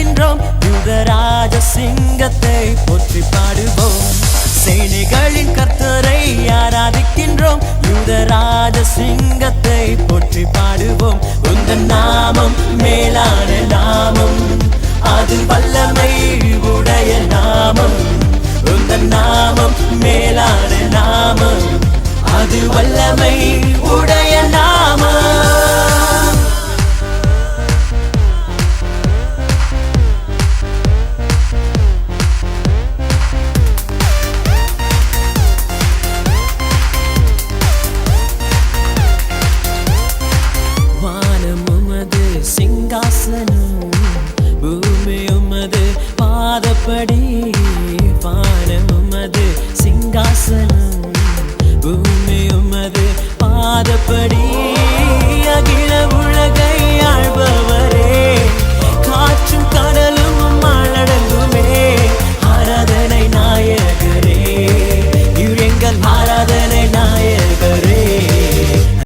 அழைக்கின்றோம் யுவராஜ சிங்கத்தை போற்றி பாடுவோம் சேனைகளின் கர்த்தரை ஆராதிக்கின்றோம் யுவராஜ சிங்கத்தை போற்றி பாடுவோம் உந்தன் நாமம் மேலான நாமம் அது வல்லமை உடைய நாமம் உந்தன் நாமம் மேலான நாமம் அது வல்லமை உடைய நாமம் சிங்காசனம் பூமி உமது பாதப்படி வானம் உமது சிங்காசனம் பூமி உமது பாதப்படி